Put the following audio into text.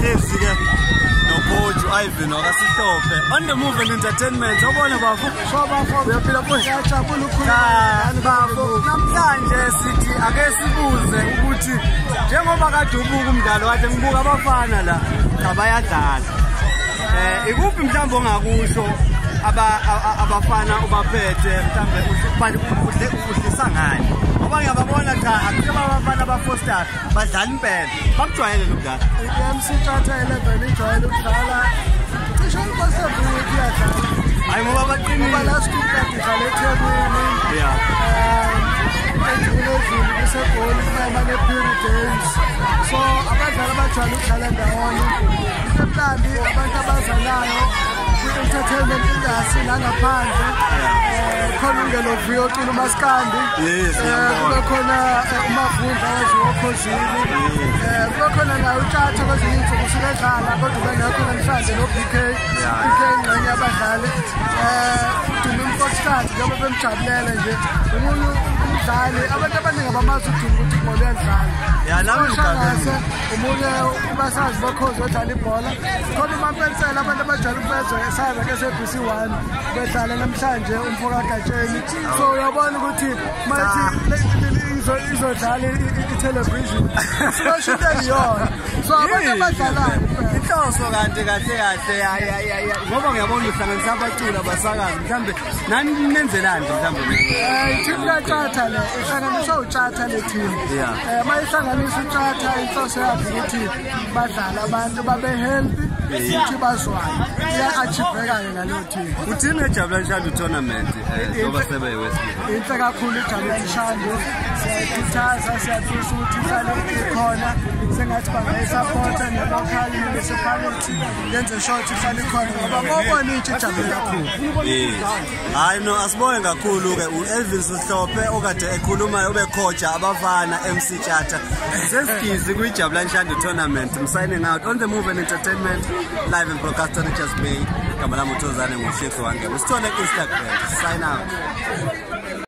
sihlezi ke nocoach Ivan wakasihlope on the move and entertainment ubona bafo uyaphila mfowethu yajabula ukukhuluma bafo namhlanje sithi ake sibuze ukuthi njengoba kade ubuka umdlalo kade ngibuka abafana la abayadlala ikuphi mhlawumbe ongakusho abafana ubaphethe mhlawumbe udlisa ngani ngoba ngiyababona cha akuba abafana abafoster badlala impela bakujwayele lokudlala iMC Tata 11 ijwayele ukudlala cishe ubasevuka iyadlala hayi ngoba baqinile last week kade idlala eThekwini endlelezini kusegoli kumane period games so abadlali abajwayele ukudlala ndawonye mhlawumbe abantu abazalayo entertainment industry langaphandle khona ungeloviyo qina uMaskandi kube khona umavunda waziwokhosini kube khona nayo uTata kwezinye insuku usukedlala kodwa bengekho namhlanje no-BK ingxenye yabadlali uDumi Mfokstad njengoba bemjabulele nje umunye umdlali abantu abaningi abamazi uDumi ukuthi ibhola uyalidlala umunye ubasazi bokhozi odlala ibhola khona uMampensela abantu abajwayele ukubezwa esaza ke-SABC 1 bedlala namhlanje umfokagatsheni so uyabona ukuthi mathi izodlala itelevision sibasho into eyiyona so abantu abadlalayo inhloso kanti kahle ngoba ngiyabona uhlanganisa abaculi abasakazi mhlawumbe nani nenzelani mhlawumbe i-team kaTata le ihlanganisa uTata le team uma ihlanganisa uTata inhloso yakhe ukuthi badlala abantu babe healthy futhi bazwayo iya-achieveka-ke ngaleyo team uthini eJabulani Shandu tournament ngoba sebewesibili inhle kakhulu iJabulani Shandu siyayikhuthaza siyafisa ukuthi ihlale ikhona sengathi bangayisapota ne-local municipality yenze sure ukuthi ihlale ikhona ngoba ngobona itshi ijabule kakhulu hayi no asibonge kakhulu-ke u-Elvis Sihlope okade ekhulumayo ube coach abafana MC Tata sesigizi kwiJabulani Shandu tournament I'm signing out on the move and entertainment live and broadcast on Just Bay. Kamala Mutozane Mushekho wange. Usithole ku Instagram. Sign out.